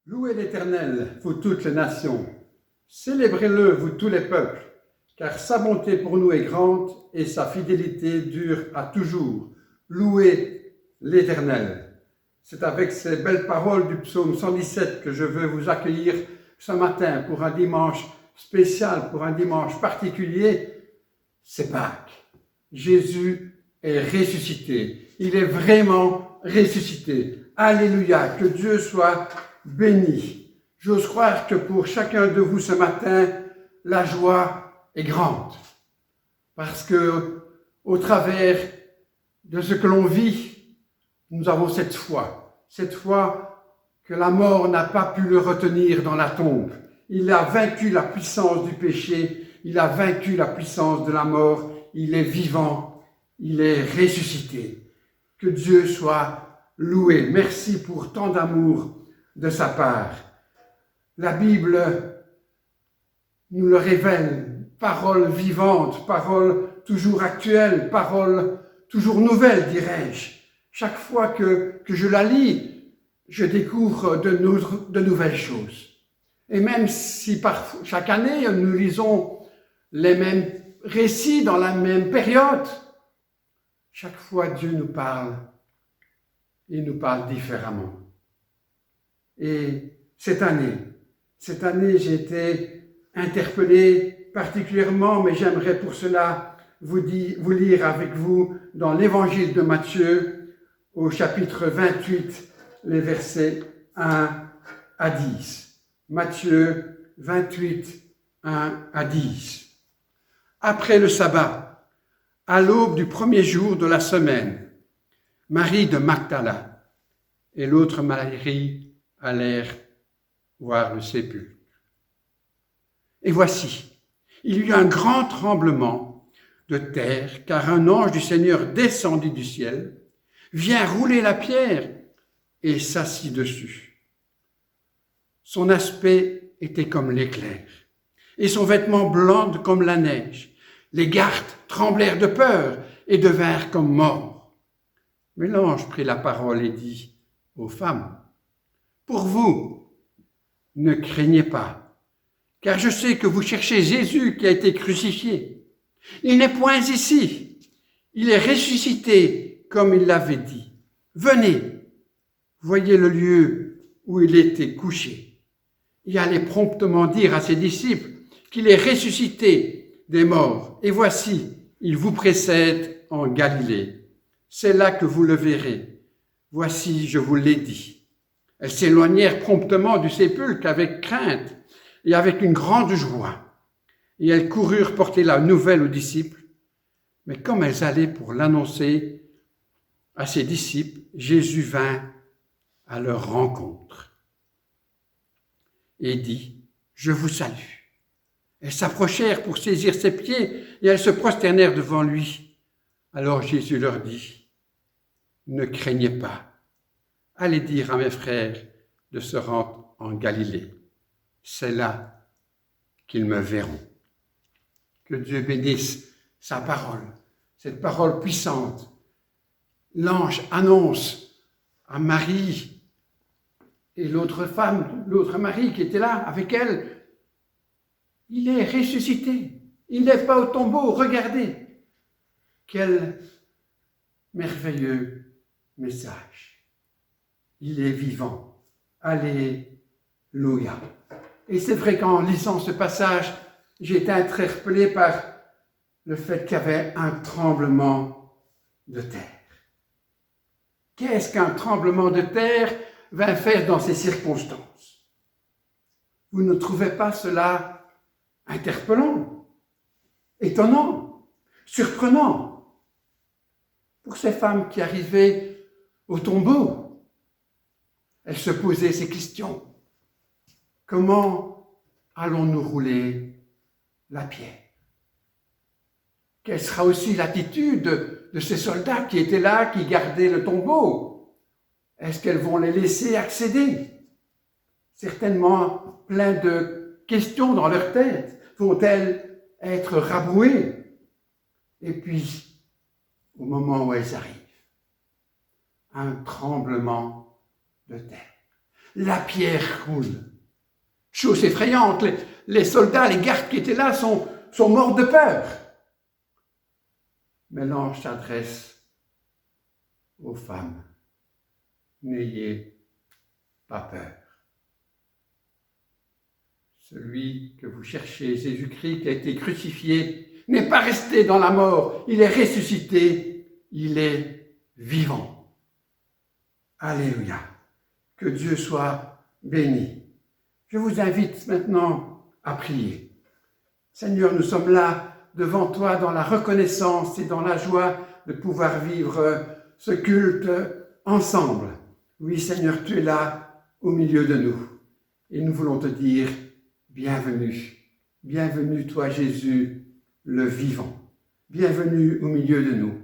Louez l'Éternel, vous toutes les nations. Célébrez-le, vous tous les peuples, car sa bonté pour nous est grande et sa fidélité dure à toujours. Louez l'Éternel. C'est avec ces belles paroles du psaume 117 que je veux vous accueillir ce matin pour un dimanche spécial, pour un dimanche particulier. C'est Pâques. Jésus est ressuscité. Il est vraiment ressuscité. Alléluia, que Dieu soit béni. J'ose croire que pour chacun de vous ce matin, la joie est grande. Parce que, au travers de ce que l'on vit, nous avons cette foi que la mort n'a pas pu le retenir dans la tombe. Il a vaincu la puissance du péché, il a vaincu la puissance de la mort, il est vivant, il est ressuscité. Que Dieu soit loué. Merci pour tant d'amour de sa part. La Bible nous le révèle, parole vivante, parole toujours actuelle, parole toujours nouvelle, dirais-je. Chaque fois que je la lis, je découvre de nouvelles choses. Et même si chaque année nous lisons les mêmes récits dans la même période, chaque fois Dieu nous parle, il nous parle différemment. Et cette année, j'ai été interpellé particulièrement, mais j'aimerais pour cela vous lire avec vous dans l'évangile de Matthieu, au chapitre 28, les versets 1 à 10. Matthieu 28, 1 à 10. Après le sabbat, à l'aube du premier jour de la semaine, Marie de Magdala et l'autre Marie allèrent voir le sépulcre. Et voici, il y eut un grand tremblement de terre, car un ange du Seigneur descendit du ciel, vient rouler la pierre et s'assit dessus. Son aspect était comme l'éclair, et son vêtement blanc comme la neige. Les gardes tremblèrent de peur et devinrent comme morts. Mais l'ange prit la parole et dit aux femmes, « Pour vous, ne craignez pas, car je sais que vous cherchez Jésus qui a été crucifié. Il n'est point ici, il est ressuscité comme il l'avait dit. Venez, voyez le lieu où il était couché. » Et allez promptement dire à ses disciples qu'il est ressuscité des morts. Et voici, il vous précède en Galilée. C'est là que vous le verrez. Voici, je vous l'ai dit. Elles s'éloignèrent promptement du sépulcre avec crainte et avec une grande joie. Et elles coururent porter la nouvelle aux disciples. Mais comme elles allaient pour l'annoncer à ses disciples, Jésus vint à leur rencontre et dit, « Je vous salue. » Elles s'approchèrent pour saisir ses pieds et elles se prosternèrent devant lui. Alors Jésus leur dit, « Ne craignez pas. Allez dire à mes frères de se rendre en Galilée. C'est là qu'ils me verront. » Que Dieu bénisse sa parole, cette parole puissante. L'ange annonce à Marie et l'autre femme, l'autre Marie qui était là avec elle, il est ressuscité, il n'est pas au tombeau, regardez. Quel merveilleux message. Il est vivant. Alléluia. Et c'est vrai qu'en lisant ce passage, j'ai été interpellé par le fait qu'il y avait un tremblement de terre. Qu'est-ce qu'un tremblement de terre va faire dans ces circonstances? Vous ne trouvez pas cela interpellant, étonnant, surprenant pour ces femmes qui arrivaient au tombeau? Elles se posaient ces questions. Comment allons-nous rouler la pierre? Quelle sera aussi l'attitude de ces soldats qui étaient là, qui gardaient le tombeau? Est-ce qu'elles vont les laisser accéder? Certainement plein de questions dans leur tête. Vont-elles être rabrouées? Et puis, au moment où elles arrivent, un tremblement de terre. La pierre roule. Chose effrayante, les soldats, les gardes qui étaient là sont morts de peur. Mais l'ange s'adresse aux femmes. N'ayez pas peur. Celui que vous cherchez, Jésus-Christ qui a été crucifié, n'est pas resté dans la mort. Il est ressuscité. Il est vivant. Alléluia. Que Dieu soit béni. Je vous invite maintenant à prier. Seigneur, nous sommes là devant toi dans la reconnaissance et dans la joie de pouvoir vivre ce culte ensemble. Oui, Seigneur, tu es là au milieu de nous. Et nous voulons te dire bienvenue. Bienvenue, toi, Jésus, le vivant. Bienvenue au milieu de nous.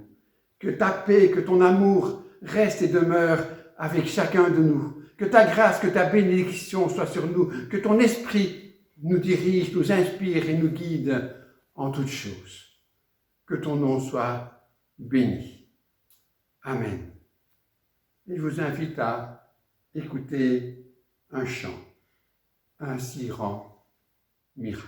Que ta paix, que ton amour reste et demeure avec chacun de nous. Que ta grâce, que ta bénédiction soit sur nous. Que ton esprit nous dirige, nous inspire et nous guide en toutes choses. Que ton nom soit béni. Amen. Et je vous invite à écouter un chant, un si grand miracle.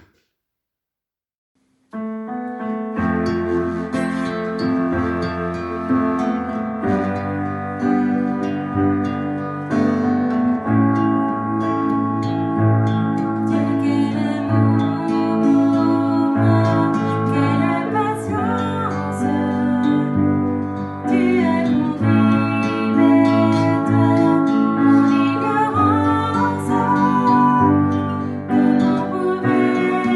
Comment pouvais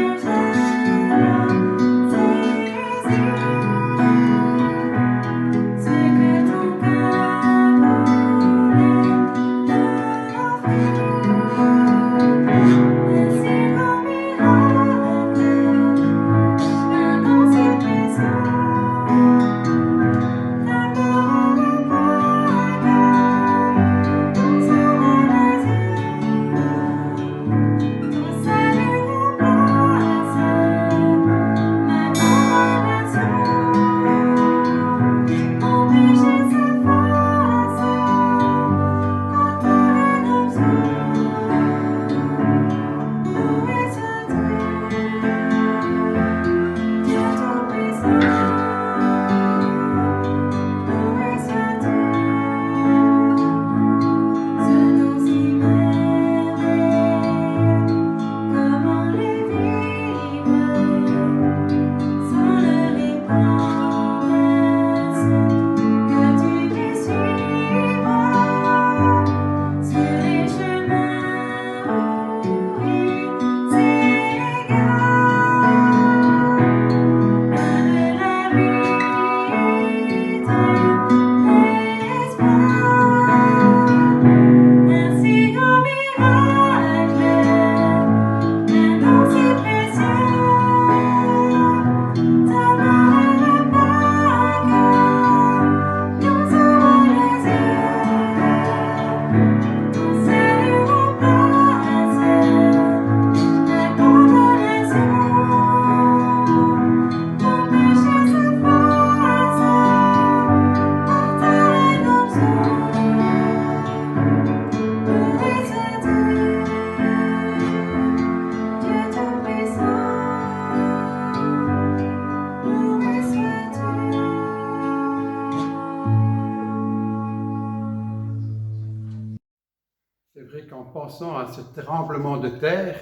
pensant à ce tremblement de terre,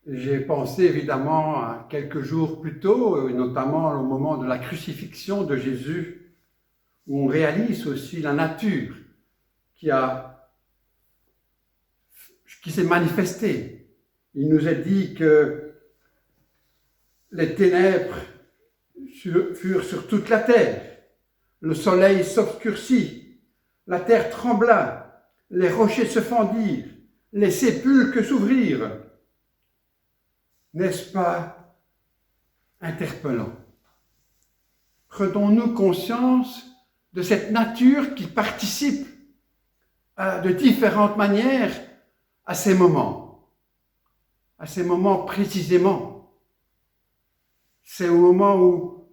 j'ai pensé évidemment à quelques jours plus tôt, notamment au moment de la crucifixion de Jésus, où on réalise aussi la nature qui s'est manifestée. Il nous est dit que les ténèbres furent sur toute la terre, le soleil s'obscurcit, la terre trembla, les rochers se fendirent, les sépulcres s'ouvrirent. N'est-ce pas interpellant? Prenons-nous conscience de cette nature qui participe de différentes manières à ces moments précisément. C'est au moment où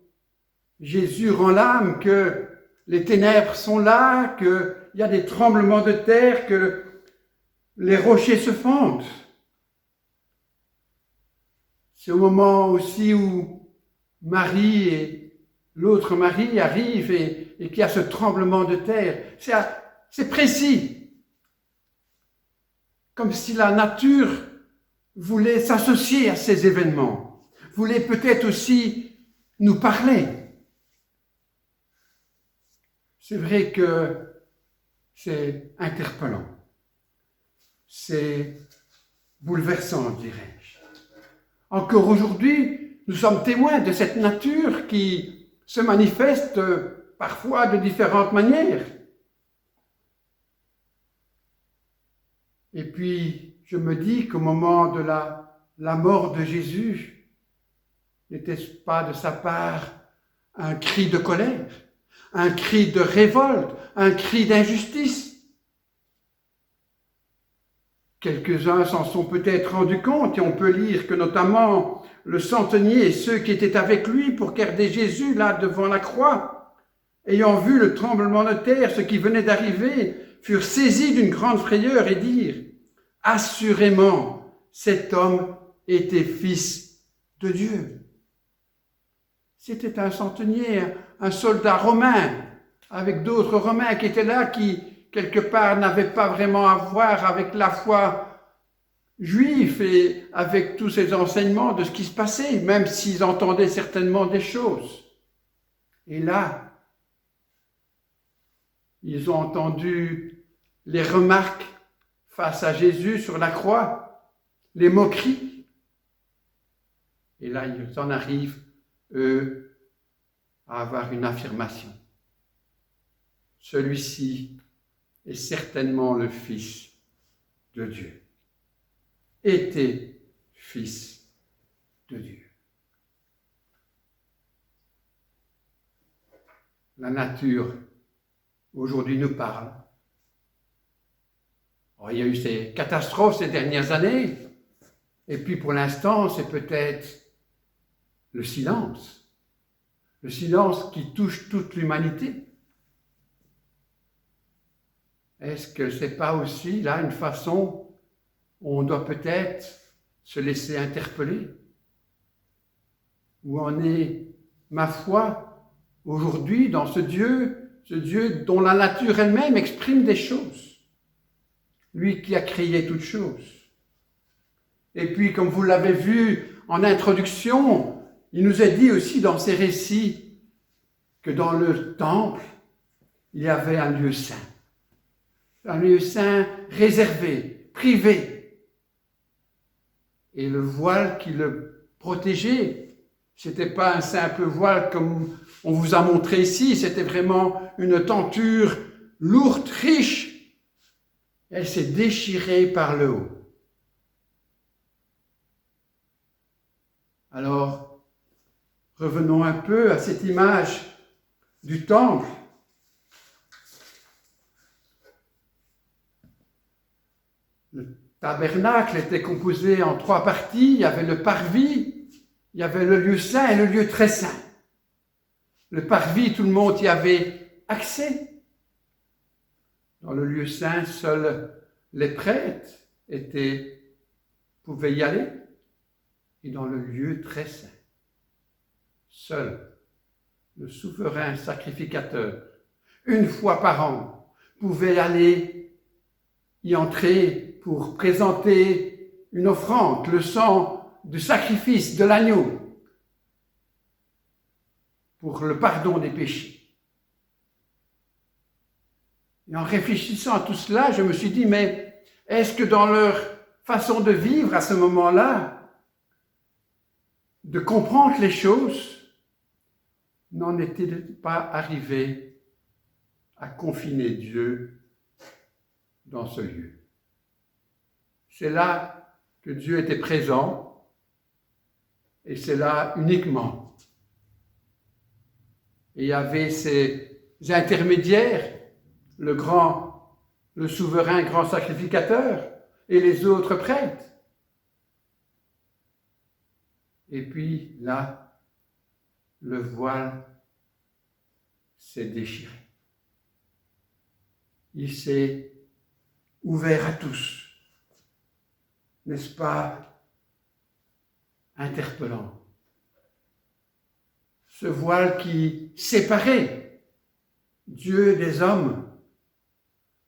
Jésus rend l'âme que les ténèbres sont là, qu'il y a des tremblements de terre, que les rochers se fendent. C'est au moment aussi où Marie et l'autre Marie arrivent et qu'il y a ce tremblement de terre. C'est précis. Comme si la nature voulait s'associer à ces événements, voulait peut-être aussi nous parler. C'est vrai que c'est interpellant. C'est bouleversant, dirais-je. Encore aujourd'hui, nous sommes témoins de cette nature qui se manifeste parfois de différentes manières. Et puis, je me dis qu'au moment de la mort de Jésus, n'était-ce pas de sa part un cri de colère, un cri de révolte, un cri d'injustice? Quelques-uns s'en sont peut-être rendus compte et on peut lire que notamment le centenier et ceux qui étaient avec lui pour garder Jésus là devant la croix, ayant vu le tremblement de terre, ce qui venait d'arriver, furent saisis d'une grande frayeur et dirent « Assurément, cet homme était fils de Dieu. » C'était un centenier, un soldat romain, avec d'autres Romains qui étaient là, qui quelque part n'avaient pas vraiment à voir avec la foi juive et avec tous ces enseignements de ce qui se passait, même s'ils entendaient certainement des choses. Et là, ils ont entendu les remarques face à Jésus sur la croix, les moqueries. Et là, ils en arrivent, eux, à avoir une affirmation. Celui-ci est certainement le Fils de Dieu. Était Fils de Dieu. La nature, aujourd'hui, nous parle. Alors, il y a eu ces catastrophes ces dernières années, et puis pour l'instant, c'est peut-être le silence qui touche toute l'humanité. Est-ce que ce n'est pas aussi là une façon où on doit peut-être se laisser interpeller? Où en est ma foi aujourd'hui dans ce Dieu dont la nature elle-même exprime des choses, lui qui a créé toutes choses. Et puis, comme vous l'avez vu en introduction, il nous est dit aussi dans ces récits que dans le temple, il y avait un lieu saint réservé, privé. Et le voile qui le protégeait, ce n'était pas un simple voile comme on vous a montré ici, c'était vraiment une tenture lourde, riche. Elle s'est déchirée par le haut. Alors, revenons un peu à cette image du temple. Le tabernacle était composé en 3 parties. Il y avait le parvis, il y avait le lieu saint et le lieu très saint. Le parvis, tout le monde y avait accès. Dans le lieu saint, seuls les prêtres pouvaient y aller. Et dans le lieu très saint, seul le souverain sacrificateur, une fois par an, pouvait aller y entrer pour présenter une offrande, le sang du sacrifice de l'agneau, pour le pardon des péchés. Et en réfléchissant à tout cela, je me suis dit, mais est-ce que dans leur façon de vivre à ce moment-là, de comprendre les choses, n'en était-il pas arrivé à confiner Dieu dans ce lieu? C'est là que Dieu était présent, et c'est là uniquement. Et il y avait ces intermédiaires, le souverain grand sacrificateur et les autres prêtres. Et puis là, le voile s'est déchiré. Il s'est ouvert à tous. N'est-ce pas interpellant? Ce voile qui séparait Dieu des hommes,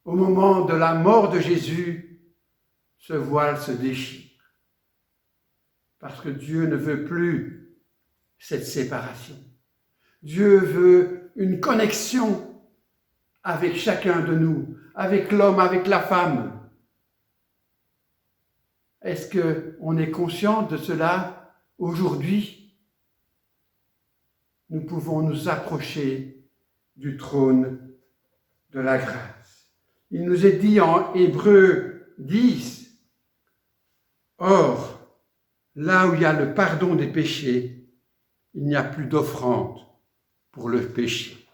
au moment de la mort de Jésus, ce voile se déchire. Parce que Dieu ne veut plus cette séparation. Dieu veut une connexion avec chacun de nous, avec l'homme, avec la femme. Est-ce qu'on est conscient de cela aujourd'hui? Nous pouvons nous approcher du trône de la grâce. Il nous est dit en Hébreux 10, « Or, là où il y a le pardon des péchés, il n'y a plus d'offrande pour le péché.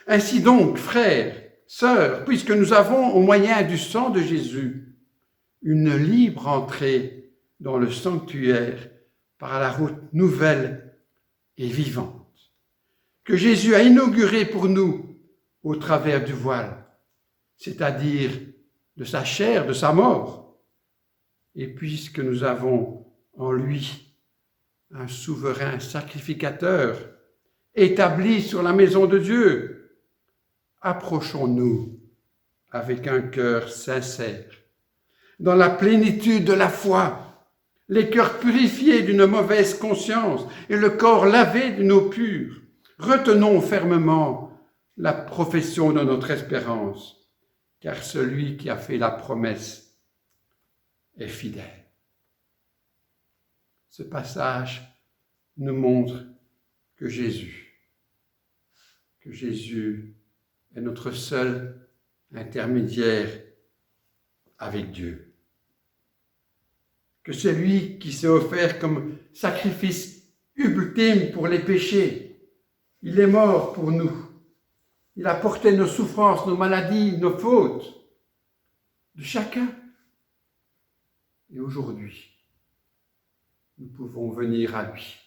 Ainsi donc, frères, sœurs, puisque nous avons au moyen du sang de Jésus une libre entrée dans le sanctuaire par la route nouvelle et vivante, que Jésus a inaugurée pour nous au travers du voile, c'est-à-dire de sa chair, de sa mort. Et puisque nous avons en lui un souverain sacrificateur établi sur la maison de Dieu, approchons-nous avec un cœur sincère, dans la plénitude de la foi, les cœurs purifiés d'une mauvaise conscience et le corps lavé d'une eau pure. Retenons fermement la profession de notre espérance, car celui qui a fait la promesse est fidèle. Ce passage nous montre que Jésus est notre seul intermédiaire avec Dieu. Que c'est lui qui s'est offert comme sacrifice ultime pour les péchés. Il est mort pour nous. Il a porté nos souffrances, nos maladies, nos fautes de chacun. Et aujourd'hui, nous pouvons venir à lui.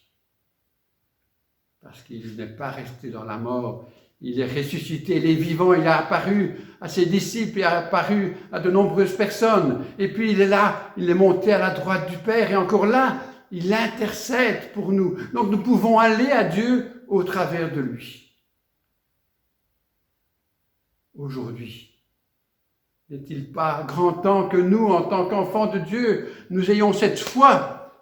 Parce qu'il n'est pas resté dans la mort, il est ressuscité, il est vivant, il a apparu à ses disciples, il a apparu à de nombreuses personnes. Et puis il est là, il est monté à la droite du Père, et encore là, il intercède pour nous. Donc nous pouvons aller à Dieu au travers de lui. Aujourd'hui, n'est-il pas grand temps que nous, en tant qu'enfants de Dieu, nous ayons cette foi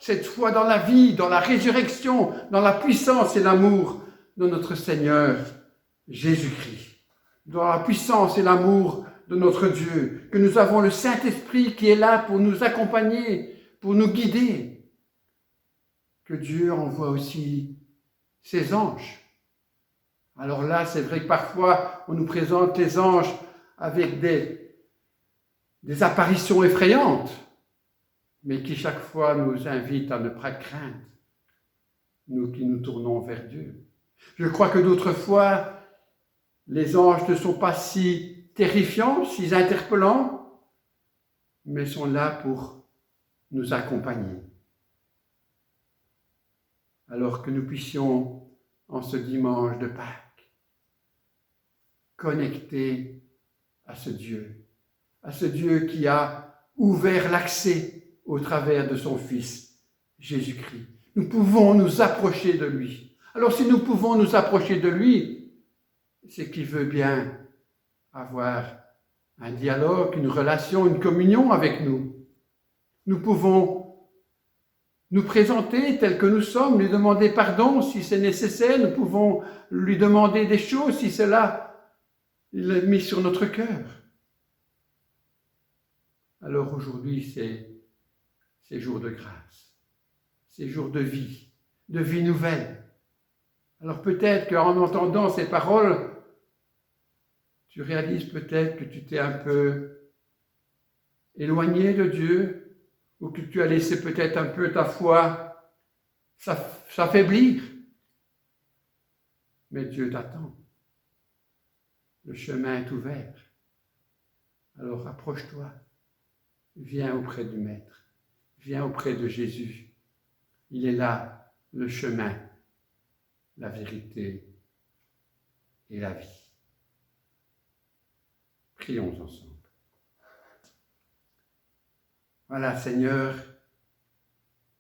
dans la vie, dans la résurrection, dans la puissance et l'amour de notre Seigneur Jésus-Christ, dans la puissance et l'amour de notre Dieu, que nous avons le Saint-Esprit qui est là pour nous accompagner, pour nous guider, que Dieu envoie aussi ses anges. Alors là, c'est vrai que parfois, on nous présente les anges avec des apparitions effrayantes, mais qui chaque fois nous invitent à ne pas craindre, nous qui nous tournons vers Dieu. Je crois que d'autres fois, les anges ne sont pas si terrifiants, si interpellants, mais sont là pour nous accompagner. Alors que nous puissions, en ce dimanche de Pâques, connecter à ce Dieu qui a ouvert l'accès au travers de son Fils, Jésus-Christ. Nous pouvons nous approcher de lui. Alors si nous pouvons nous approcher de lui, c'est qu'il veut bien avoir un dialogue, une relation, une communion avec nous. Nous pouvons nous présenter tels que nous sommes, lui demander pardon si c'est nécessaire, nous pouvons lui demander des choses si cela il est mis sur notre cœur. Alors aujourd'hui, c'est jour de grâce, c'est jour de vie nouvelle. Alors peut-être qu'en entendant ces paroles, tu réalises peut-être que tu t'es un peu éloigné de Dieu, ou que tu as laissé peut-être un peu ta foi s'affaiblir. Mais Dieu t'attend. Le chemin est ouvert. Alors approche-toi. Viens auprès du Maître. Viens auprès de Jésus. Il est là, le chemin, la vérité et la vie. Prions ensemble. Voilà, Seigneur,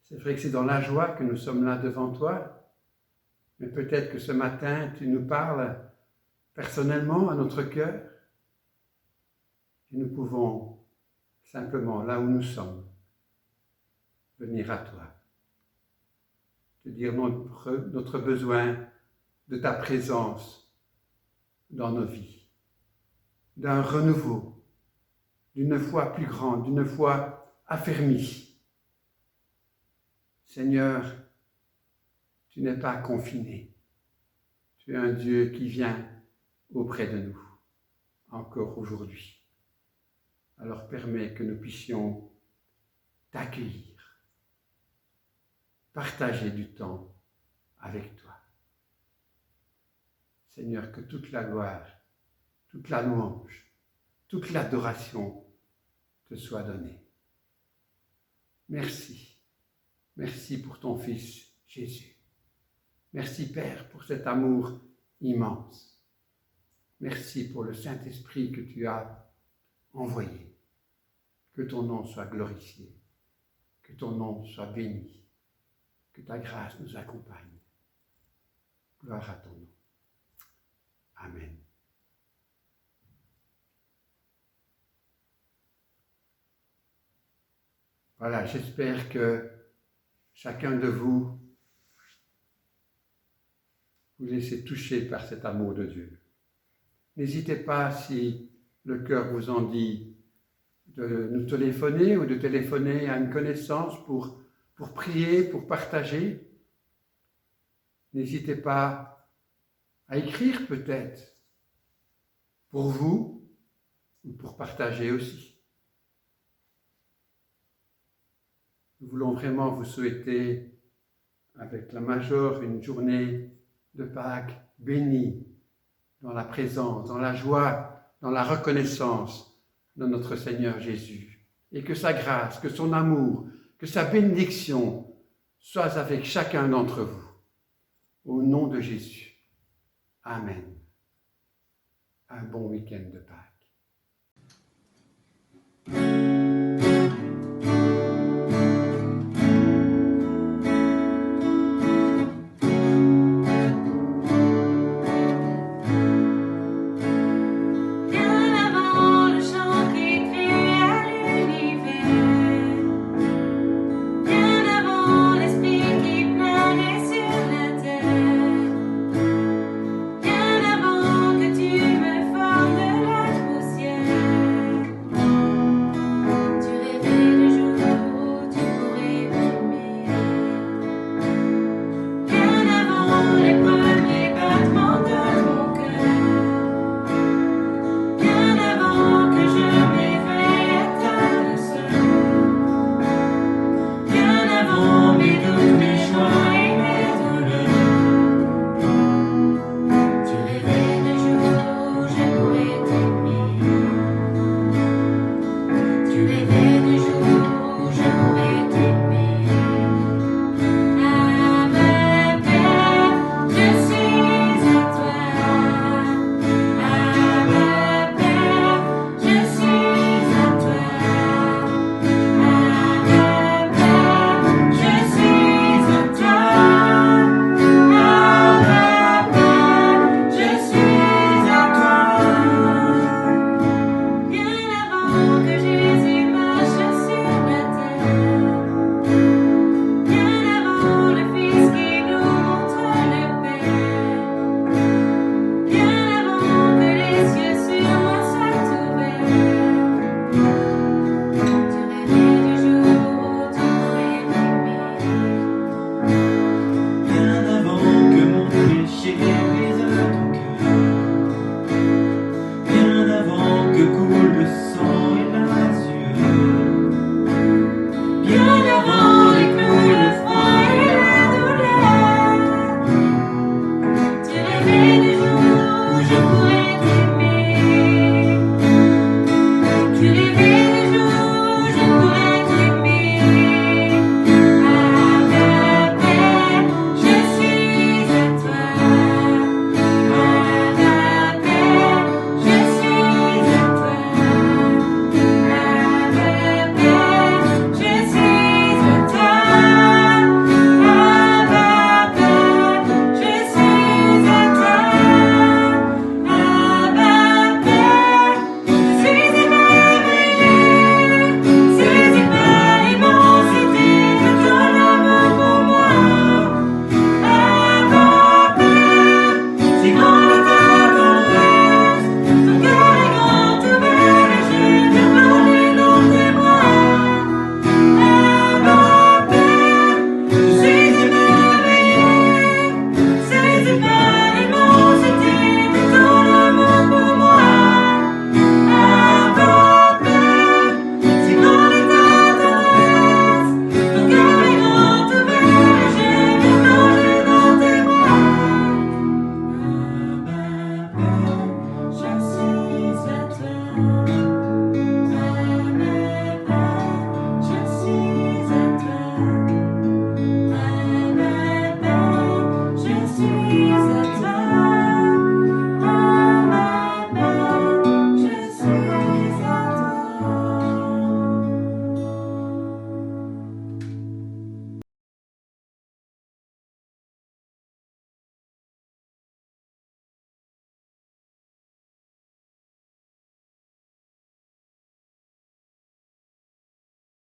c'est vrai que c'est dans la joie que nous sommes là devant toi, mais peut-être que ce matin, tu nous parles personnellement à notre cœur, et nous pouvons simplement, là où nous sommes, venir à toi, te dire notre besoin de ta présence dans nos vies, d'un renouveau, d'une foi plus grande, d'une foi affermie. Seigneur, tu n'es pas confiné. Tu es un Dieu qui vient auprès de nous, encore aujourd'hui. Alors permets que nous puissions t'accueillir, partager du temps avec toi. Seigneur, que toute la gloire, toute la louange, toute l'adoration te soit donnée. Merci. Merci pour ton Fils Jésus. Merci Père pour cet amour immense. Merci pour le Saint-Esprit que tu as envoyé. Que ton nom soit glorifié. Que ton nom soit béni. Que ta grâce nous accompagne. Gloire à ton nom. Amen. Voilà, j'espère que chacun de vous vous laissez toucher par cet amour de Dieu. N'hésitez pas, si le cœur vous en dit, de nous téléphoner ou de téléphoner à une connaissance pour prier, pour partager. N'hésitez pas à écrire peut-être pour vous ou pour partager aussi. Nous voulons vraiment vous souhaiter, avec la Major, une journée de Pâques bénie, dans la présence, dans la joie, dans la reconnaissance de notre Seigneur Jésus. Et que sa grâce, que son amour, que sa bénédiction soient avec chacun d'entre vous. Au nom de Jésus. Amen. Un bon week-end de Pâques.